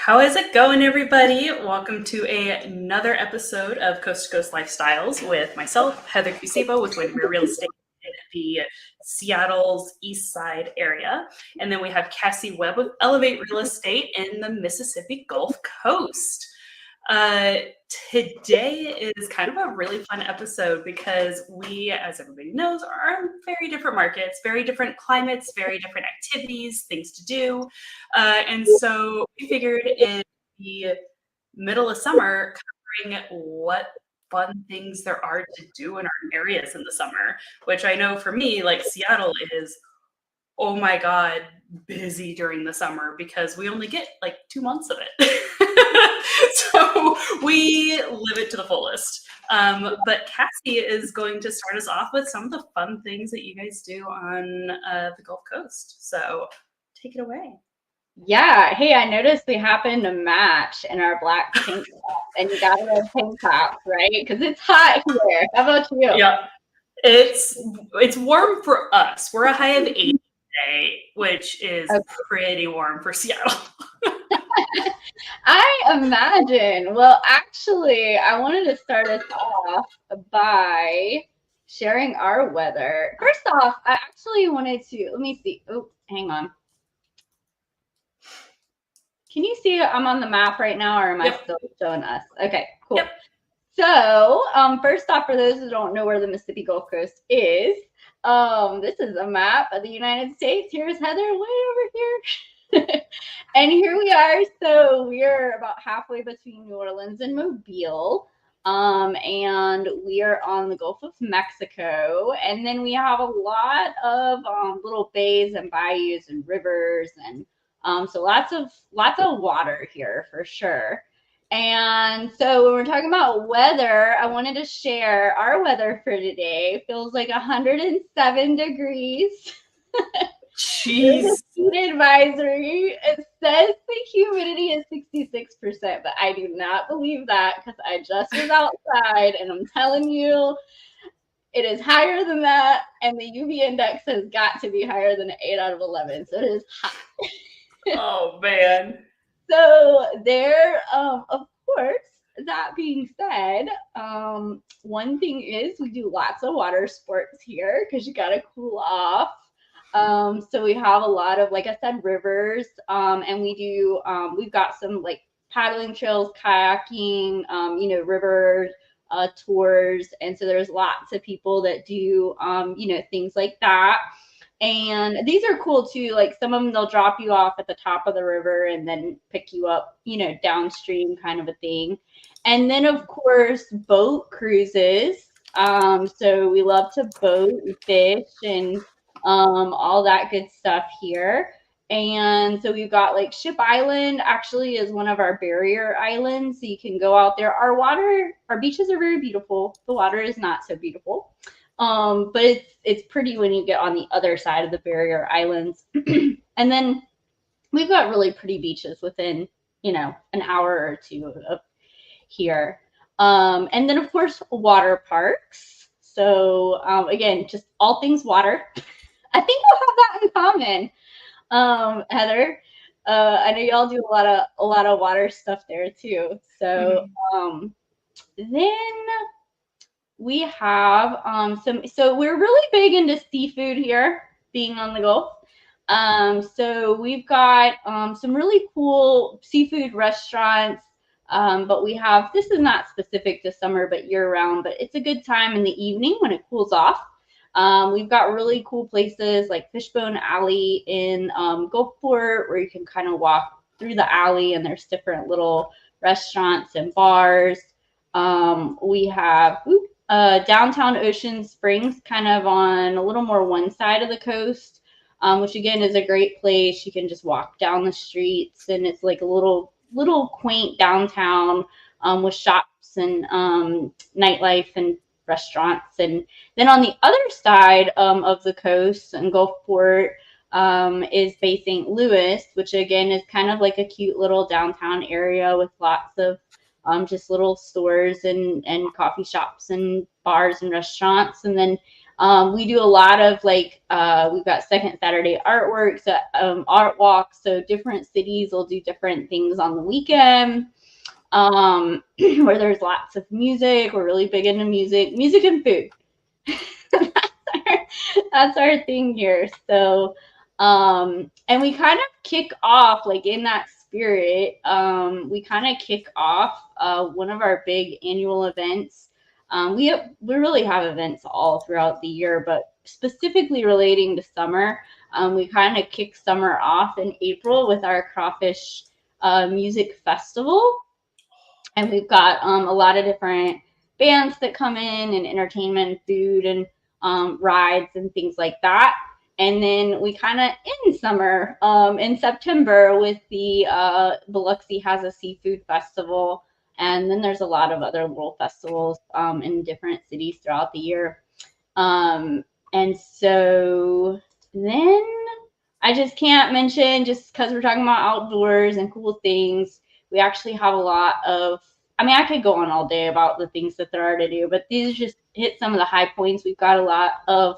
How is it going, everybody? Welcome to another episode of Coast to Coast Lifestyles with myself, Heather Cusebo with Windermere Real Estate in the Seattle's East Side area. And then we have Cassie Webb with Elevate Real Estate in the Mississippi Gulf Coast. Today is kind of a really fun episode because we, as everybody knows, are in very different markets, very different climates, very different activities, things to do. And so we figured in the middle of summer, covering what fun things there are to do in our areas in the summer, which I know for me, like Seattle is, oh my God, busy during the summer because we only get like 2 months of it. So we live it to the fullest. But Cassie is going to start us off with some of the fun things that you guys do on the Gulf Coast. So take it away. Yeah. Hey, I noticed we happened to match in our black tank top, and you got a red tank top, right? Because it's hot here. How about you? Yeah, it's warm for us. We're a high of 80 today, which is pretty warm for Seattle. I imagine. Well, actually, I wanted to start us off by sharing our weather. First off, I actually wanted to, let me see. Oh, hang on. Can you see I'm on the map right now, or am I still showing us? Okay, cool. Yep. So, first off, for those who don't know where the Mississippi Gulf Coast is, this is a map of the United States. Here's Heather way over here. And here we are. So we're about halfway between New Orleans and Mobile. And we are on the Gulf of Mexico. And then we have a lot of little bays and bayous and rivers, and so lots of water here for sure. And so when we're talking about weather, I wanted to share our weather for today. Feels like 107 degrees. Jeez. Heat advisory. It says the humidity is 66%, but I do not believe that because I just was outside and I'm telling you, it is higher than that, and the UV index has got to be higher than an 8 out of 11. So it is hot. Oh, man. So there, of course, that being said, one thing is we do lots of water sports here because you got to cool off. So we have a lot of, like I said, rivers, and we do, we've got some like paddling trails, kayaking, river tours. And so there's lots of people that do, things like that. And these are cool too. Like some of them, they'll drop you off at the top of the river and then pick you up, downstream kind of a thing. And then of course, boat cruises. So we love to boat and fish and all that good stuff here. And so we've got like Ship Island actually is one of our barrier islands. So you can go out there. Our beaches are very beautiful. The water is not so beautiful. But it's pretty when you get on the other side of the barrier islands. And then we've got really pretty beaches within, an hour or two of here. And then of course, water parks. So, again, just all things water. I think we'll have that in common, Heather. I know y'all do a lot of water stuff there too. So, then we have so we're really big into seafood here, being on the Gulf. So we've got some really cool seafood restaurants, but we have, this is not specific to summer, but year round, but it's a good time in the evening when it cools off. We've got really cool places like Fishbone Alley in Gulfport, where you can kind of walk through the alley and there's different little restaurants and bars. We have downtown Ocean Springs, kind of on a little more one side of the coast, which again is a great place. You can just walk down the streets, and it's like a little quaint downtown with shops and nightlife and restaurants. And then on the other side of the coast in Gulfport is Bay St. Louis, which again is kind of like a cute little downtown area with lots of just little stores and coffee shops and bars and restaurants. And then We do a lot of like we've got second Saturday artworks, art walks. So different cities will do different things on the weekend. Where there's lots of music. We're really big into music and food. That's our thing here. So, and we kind of kick off like in that spirit. We kind of kick off one of our big annual events. We really have events all throughout the year, but specifically relating to summer, we kind of kick summer off in April with our Crawfish Music Festival. And we've got a lot of different bands that come in and entertainment, food, and rides and things like that. And then we kind of end summer in September with the Biloxi has a seafood festival. And then there's a lot of other little festivals in different cities throughout the year. And so then I just can't mention, just because we're talking about outdoors and cool things, we actually have a lot of, I mean, I could go on all day about the things that there are to do, but these just hit some of the high points. We've got a lot of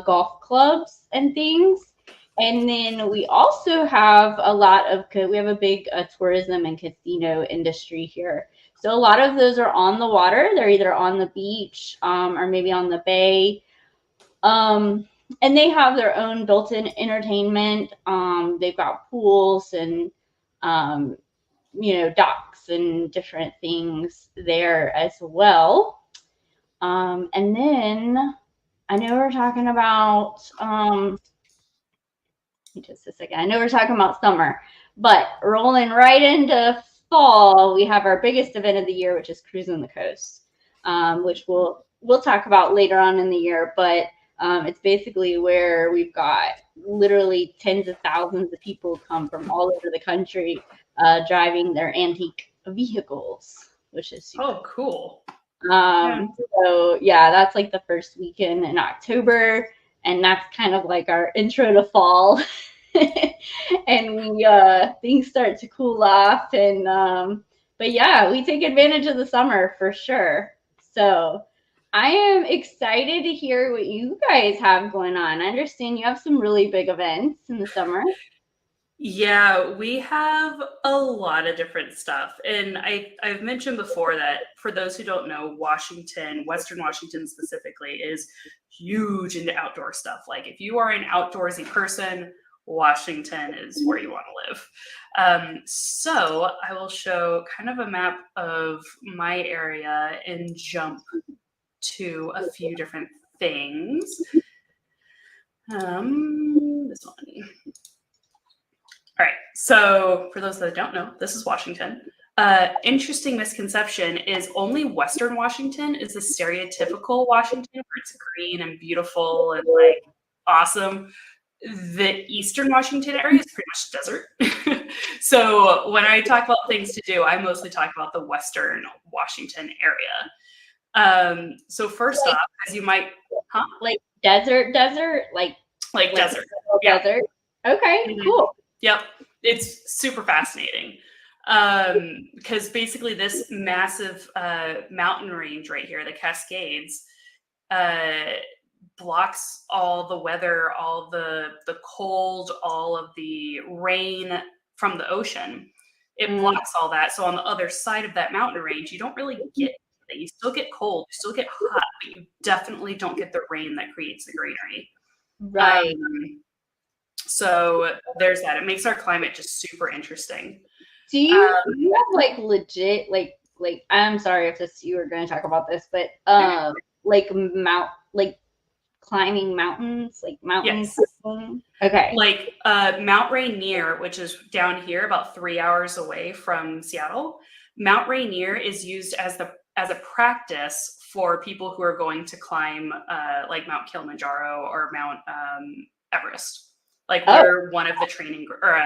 golf clubs and things. And then we also have a lot of, we have a big tourism and casino industry here. So a lot of those are on the water. They're either on the beach or maybe on the bay. And they have their own built-in entertainment. They've got pools and, docks and different things there as well. And then I know we're talking about, just a second. I know we're talking about summer, but rolling right into fall, we have our biggest event of the year, which is Cruising the Coast, which we'll talk about later on in the year. But it's basically where we've got literally tens of thousands of people come from all over the country driving their antique vehicles, which is super cool. So yeah, that's like the first weekend in October, and that's kind of like our intro to fall. And we things start to cool off, and but yeah, we take advantage of the summer for sure. So I am excited to hear what you guys have going on. I understand you have some really big events in the summer. Yeah, we have a lot of different stuff. And I've mentioned before that for those who don't know, Washington, Western Washington specifically, is huge into outdoor stuff. Like if you are an outdoorsy person, Washington is where you want to live. So I will show kind of a map of my area and jump to a few different things. This one. All right, so for those that don't know, this is Washington. Interesting misconception is only Western Washington is the stereotypical Washington where it's green and beautiful and like awesome. The Eastern Washington area is pretty much desert. So when I talk about things to do, I mostly talk about the Western Washington area. So first off, as you might, like desert, like desert, desert. Okay, cool. Yep, it's super fascinating because basically this massive mountain range right here, the Cascades, blocks all the weather, all the cold, all of the rain from the ocean. It blocks all that. So on the other side of that mountain range, you don't really get it. You still get cold, you still get hot, but you definitely don't get the rain that creates the greenery. Right. So there's that. It makes our climate just super interesting. Do you have like legit like I'm sorry if you were going to talk about this, but like climbing mountains, like mountains? Yes. Okay. Like Mount Rainier, which is down here about 3 hours away from Seattle. Mount Rainier is used as a practice for people who are going to climb like Mount Kilimanjaro or Mount Everest. Like we're one of the training, or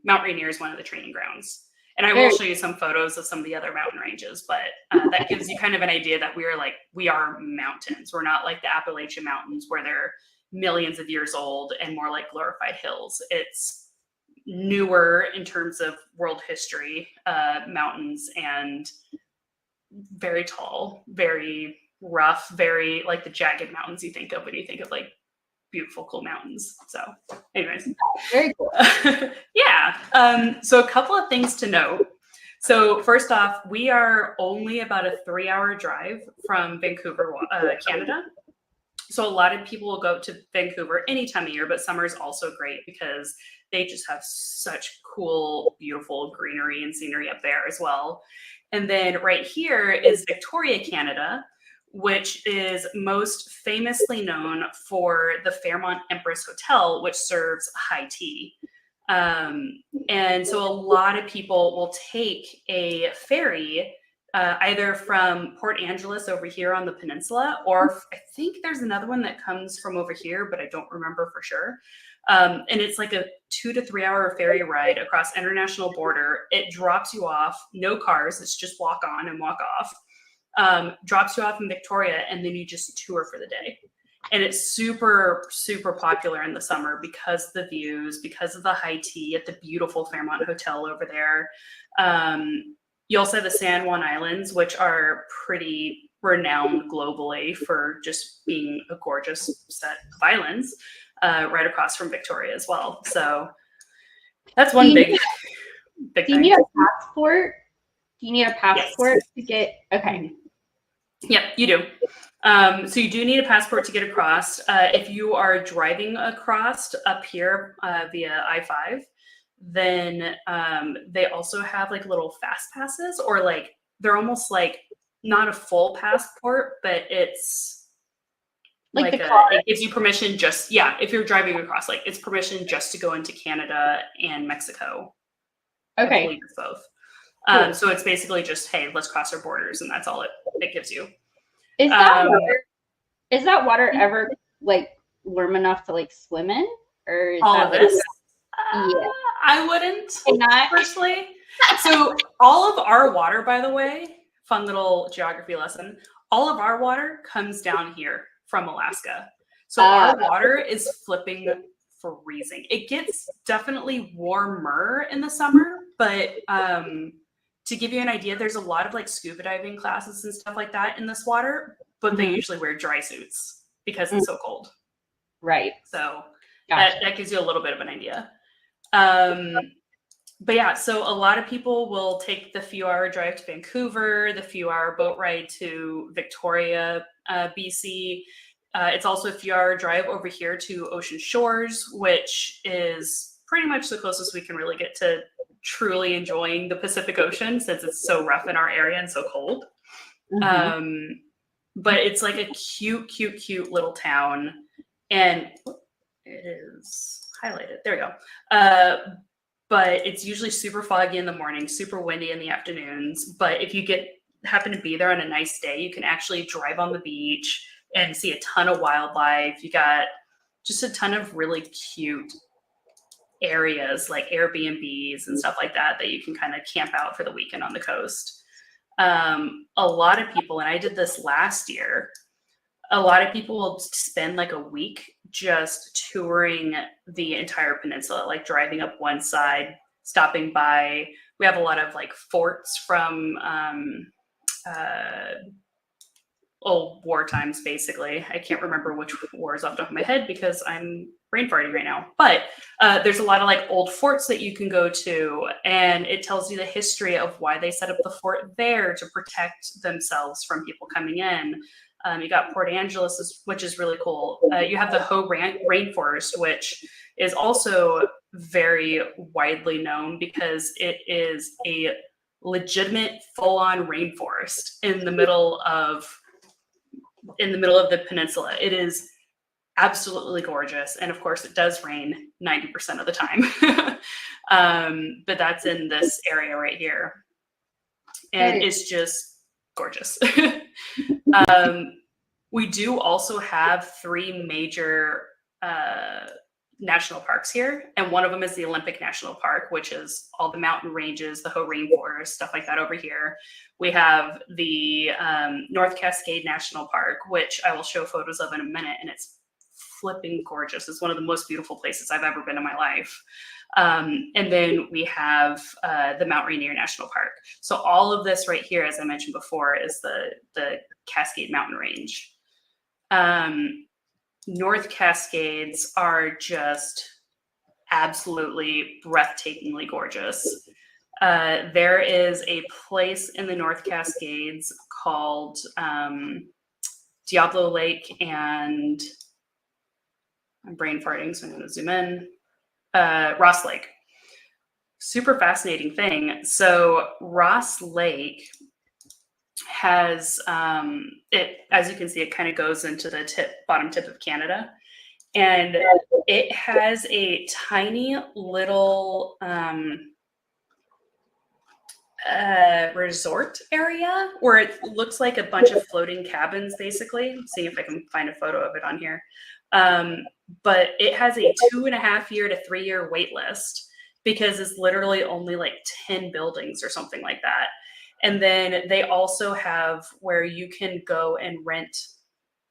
Mount Rainier is one of the training grounds. And I will show you some photos of some of the other mountain ranges, but that gives you kind of an idea that we are mountains. We're not like the Appalachian Mountains where they're millions of years old and more like glorified hills. It's newer in terms of world history, mountains, and very tall, very rough, very like the jagged mountains you think of when you think of like beautiful, cool mountains. So anyways. Very cool. Yeah. So a couple of things to note. So first off, we are only about a 3-hour drive from Vancouver, Canada. So a lot of people will go to Vancouver any time of year, but summer is also great because they just have such cool, beautiful greenery and scenery up there as well. And then right here is Victoria, Canada, which is most famously known for the Fairmont Empress Hotel, which serves high tea. And so a lot of people will take a ferry either from Port Angeles over here on the peninsula, or I think there's another one that comes from over here, but I don't remember for sure. And it's like a 2 to 3 hour ferry ride across international border. It drops you off, no cars. It's just walk on and walk off. Drops you off in Victoria, and then you just tour for the day. And it's super, super popular in the summer because of the views, because of the high tea at the beautiful Fairmont Hotel over there. You also have the San Juan Islands, which are pretty renowned globally for just being a gorgeous set of islands, right across from Victoria as well. So that's one big thing. Do you need a passport? Do you need a passport to get? Okay. Yep, you do. So you do need a passport to get across. If you are driving across up here via I-5, then they also have like little fast passes, or like they're almost like not a full passport, but it's like it gives you permission just, if you're driving across, like it's permission just to go into Canada and Mexico. Okay. I believe it's both. So it's basically just, hey, let's cross our borders, and that's all it gives you. Is that water ever like warm enough to like swim in, or is all that of this? Yeah. I wouldn't not personally. So all of our water, by the way, fun little geography lesson. All of our water comes down here from Alaska. So our water is flipping freezing. It gets definitely warmer in the summer, but to give you an idea, there's a lot of like scuba diving classes and stuff like that in this water, but they usually wear dry suits because it's so cold. Right. So Gotcha. that gives you a little bit of an idea. But yeah, so a lot of people will take the few hour drive to Vancouver, the few hour boat ride to Victoria, BC. It's also a few hour drive over here to Ocean Shores, which is pretty much the closest we can really get to truly enjoying the Pacific Ocean, since it's so rough in our area and so cold. But it's like a cute little town, and it is highlighted. There we go. But it's usually super foggy in the morning, super windy in the afternoons. But if you happen to be there on a nice day, you can actually drive on the beach and see a ton of wildlife. You got just a ton of really cute areas like Airbnbs and stuff like that you can kind of camp out for the weekend on the coast. A lot of people, and I did this last year, a lot of people will spend like a week just touring the entire peninsula, like driving up one side, stopping by. We have a lot of like forts from old war times, basically. I can't remember which wars off the top of my head because I'm brain farting right now. But there's a lot of like old forts that you can go to, and it tells you the history of why they set up the fort there to protect themselves from people coming in. You got Port Angeles, which is really cool. You have the Hoh Rainforest, which is also very widely known because it is a legitimate full-on rainforest in the middle of the peninsula. It is absolutely gorgeous, and of course it does rain 90% of the time. But that's in this area right here, and it's just gorgeous. We do also have 3 major national parks here, and one of them is the Olympic National Park, which is all the mountain ranges, the Hoh Rainforest, stuff like that over here. We have the North Cascade National Park, which I will show photos of in a minute, and it's flipping gorgeous. It's one of the most beautiful places I've ever been in my life. And then we have the Mount Rainier National Park. So all of this right here, as I mentioned before, is the Cascade Mountain Range. North Cascades are just absolutely breathtakingly gorgeous. There is a place in the North Cascades called Diablo Lake, and I'm brain farting, so I'm going to zoom in. Ross Lake. Super fascinating thing. So Ross Lake has it, as you can see, it kind of goes into the bottom tip of Canada, and it has a tiny little resort area where it looks like a bunch of floating cabins, basically. See if I can find a photo of it on here. But it has a 2.5 year to 3 year wait list because it's literally only like 10 buildings or something like that. And then they also have where you can go and rent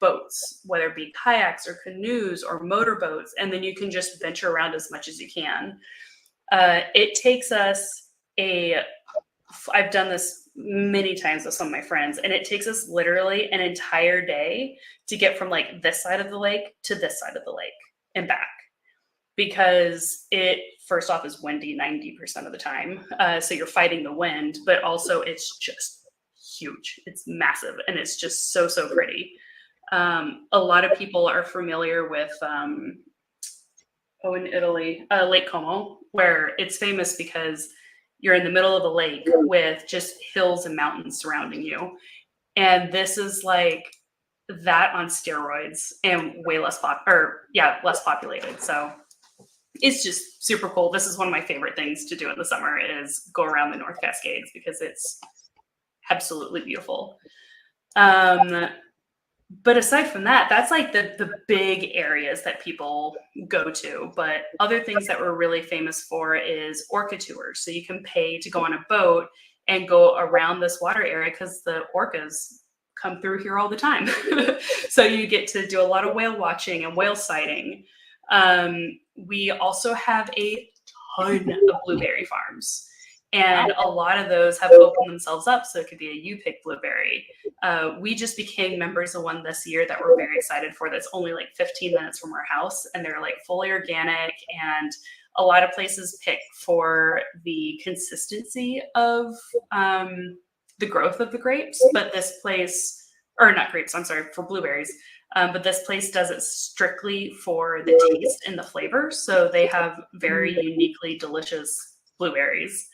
boats, whether it be kayaks or canoes or motorboats, and then you can just venture around as much as you can. It takes us I've done this many times with some of my friends, and it takes us literally an entire day to get from like this side of the lake to this side of the lake and back, because it first off is windy 90% of the time. So you're fighting the wind, but also it's just huge. It's massive, and it's just so pretty. A lot of people are familiar with in Italy, Lake Como, where it's famous because you're in the middle of a lake with just hills and mountains surrounding you. And this is like that on steroids and way less populated. So it's just super cool. This is one of my favorite things to do in the summer is go around the North Cascades because it's absolutely beautiful. But aside from that, that's like the big areas that people go to. But other things that we're really famous for is orca tours. So you can pay to go on a boat and go around this water area because the orcas come through here all the time. So you get to do a lot of whale watching and whale sighting. We also have a ton of blueberry farms. And a lot of those have opened themselves up, so it could be a you pick blueberry. We just became members of one this year that we're very excited for. That's only like 15 minutes from our house, and they're like fully organic. And a lot of places pick for the consistency of the growth of the grapes, but this place, or not grapes, I'm sorry, for blueberries. But this place does it strictly for the taste and the flavor. So they have very uniquely delicious blueberries.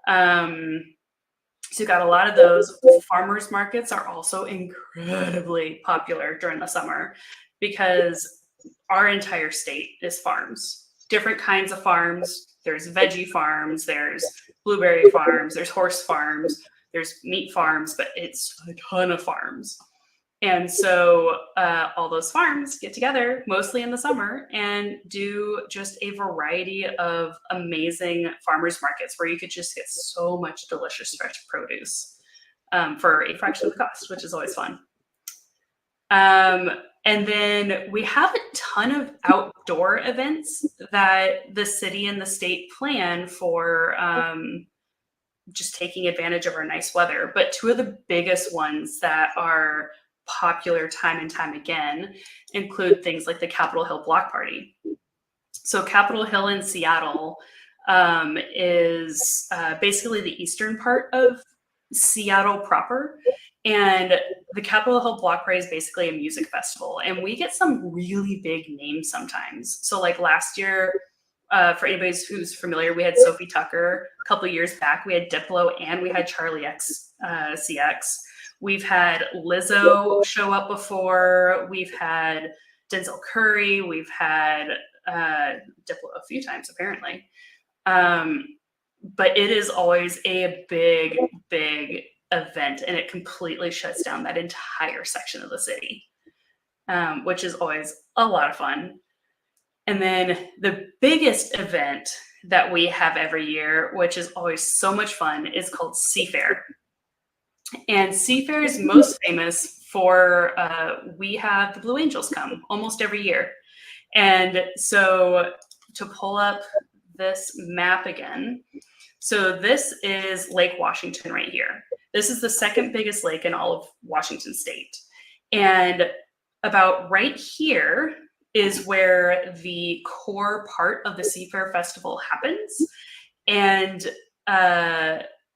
So you got a lot of those. Farmers markets are also incredibly popular during the summer because our entire state is farms, different kinds of farms. There's veggie farms, there's blueberry farms, there's horse farms, there's meat farms, but it's a ton of farms. And so all those farms get together mostly in the summer and do just a variety of amazing farmers markets where you could just get so much delicious fresh produce for a fraction of the cost, which is always fun. And then we have a ton of outdoor events that the city and the state plan for just taking advantage of our nice weather. But two of the biggest ones that are popular time and time again include things like the Capitol Hill Block Party. So Capitol Hill in Seattle is basically the eastern part of Seattle proper. And the Capitol Hill Block Party is basically a music festival. And we get some really big names sometimes. So like last year, for anybody who's familiar, we had Sophie Tucker. A couple of years back, we had Diplo and we had Charlie XCX. We've had Lizzo show up before. We've had Denzel Curry. We've had Diplo a few times, apparently. But it is always a big event, and it completely shuts down that entire section of the city, which is always a lot of fun. And then the biggest event that we have every year, which is always so much fun, is called Seafair. And Seafair is most famous for, we have the Blue Angels come almost every year. And so to pull up this map again. So this is Lake Washington right here. This is the second biggest lake in all of Washington state. And about right here is where the core part of the Seafair Festival happens. And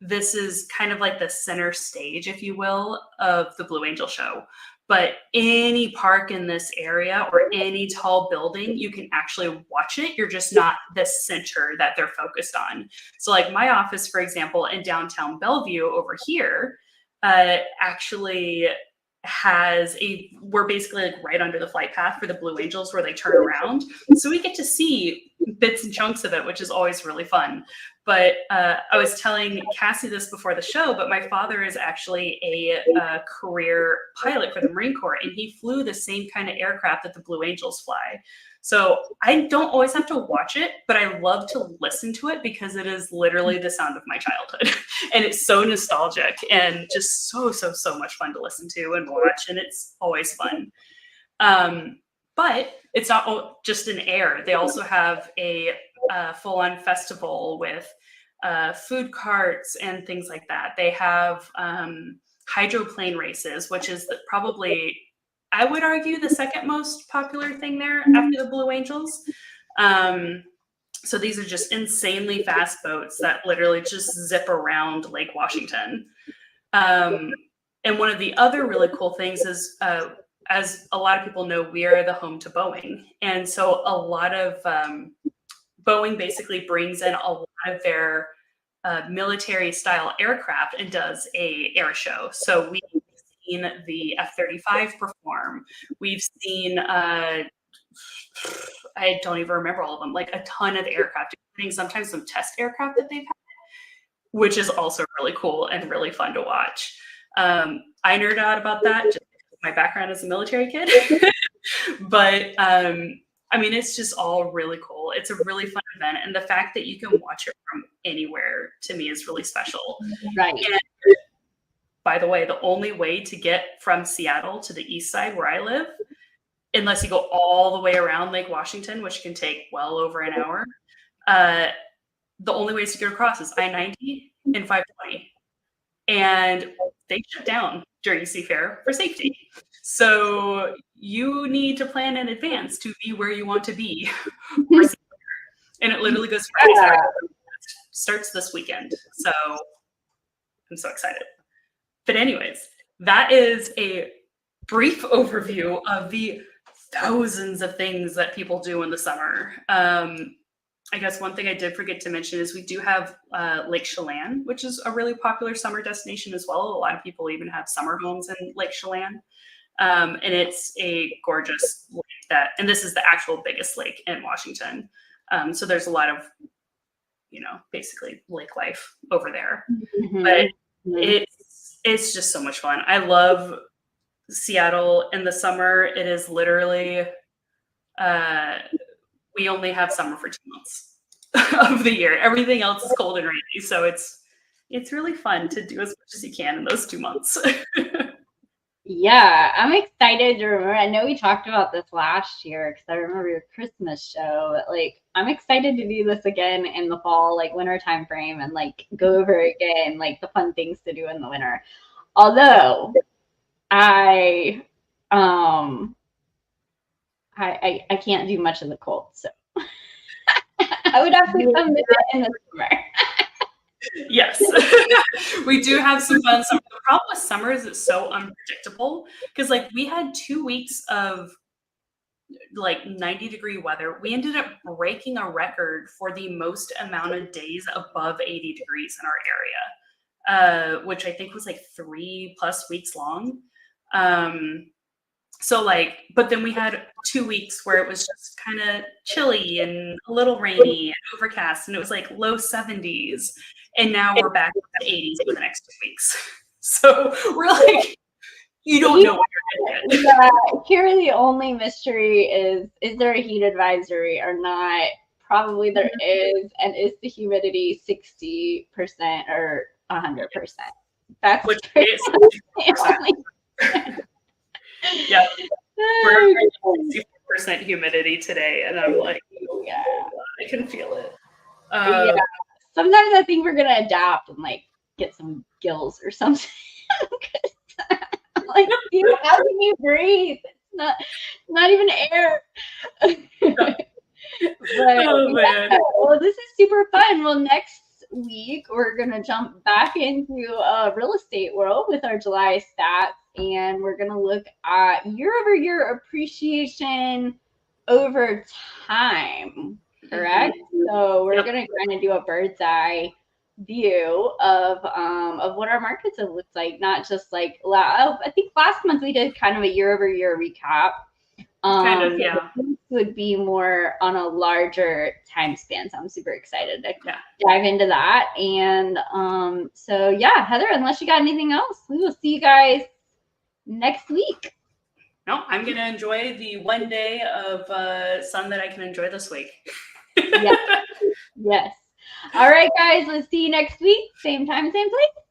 this is kind of like the center stage, if you will, of the Blue Angel show. But any park in this area or any tall building, you can actually watch it. You're just not the center that they're focused on. So like my office, for example, in downtown Bellevue over here, actually we're basically like right under the flight path for the Blue Angels where they turn around. So we get to see bits and chunks of it, which is always really fun. But I was telling Cassie this before the show, but my father is actually a career pilot for the Marine Corps, and he flew the same kind of aircraft that the Blue Angels fly. So I don't always have to watch it, but I love to listen to it because it is literally the sound of my childhood. And it's so nostalgic and just so much fun to listen to and watch. And it's always fun. But it's not just an air. They also have a full-on festival with food carts and things like that. They have hydroplane races, which is probably, I would argue, the second most popular thing there after the Blue Angels. So these are just insanely fast boats that literally just zip around Lake Washington. And one of the other really cool things is, as a lot of people know, we are the home to Boeing. And so a lot of Boeing basically brings in a lot of their military style aircraft and does a air show. So we've seen the F-35 perform. We've seen, I don't even remember all of them, like a ton of aircraft, including sometimes some test aircraft that they've had, which is also really cool and really fun to watch. I nerd out about that just because my background as a military kid. But I mean, it's just all really cool. It's a really fun event. And the fact that you can watch it from anywhere to me is really special. Right. And by the way, the only way to get from Seattle to the east side where I live, unless you go all the way around Lake Washington, which can take well over an hour, the only ways to get across is I-90 and 520. And they shut down during Seafair for safety. So you need to plan in advance to be where you want to be for Seafair. And it literally goes Friday, Saturday, starts this weekend. So I'm so excited. But anyways, that is a brief overview of the thousands of things that people do in the summer. I guess one thing I did forget to mention is we do have Lake Chelan, which is a really popular summer destination as well. A lot of people even have summer homes in Lake Chelan. And it's a gorgeous lake and this is the actual biggest lake in Washington. So there's a lot of, basically lake life over there. Mm-hmm. But it's just so much fun. I love Seattle in the summer. It is literally, we only have summer for 2 months of the year. Everything else is cold and rainy. So it's really fun to do as much as you can in those 2 months. Yeah, I'm excited to remember. I know we talked about this last year because I remember your Christmas show. But, I'm excited to do this again in the fall, winter time frame, and go over again, the fun things to do in the winter. Although I can't do much of the cold, so I would have to come visit in the summer. Yes, we do have some fun summer. The problem with summer is it's so unpredictable because we had 2 weeks of 90-degree weather. We ended up breaking a record for the most amount of days above 80 degrees in our area, which I think was 3+ weeks long. But then we had 2 weeks where it was just kind of chilly and a little rainy and overcast, and it was low 70s. And now we're back to the 80s for the next 2 weeks. So we're you don't know what you're going to get. Yeah, here the only mystery is there a heat advisory or not? Probably there is. And is the humidity 60% or 100%? That's which is 60%. Yeah, we're at 64% humidity today, and I'm yeah, I can feel it. Yeah. Sometimes I think we're gonna adapt and like get some gills or something. Like, dude, how can you breathe? It's not even air. But Oh man. yeah, well, this is super fun. Well, next week we're gonna jump back into real estate world with our July stats, and we're gonna look at year-over-year appreciation over time. Correct. So we're gonna kind of do a bird's eye view of what our markets have looked like, not just like I think last month we did kind of a year-over-year recap. Kind of, yeah. This would be more on a larger time span. So I'm super excited to dive into that. And so yeah, Heather, unless you got anything else, we will see you guys next week. No, I'm gonna enjoy the one day of sun that I can enjoy this week. Yes. Yes. All right, guys, let's see you next week. Same time, same place.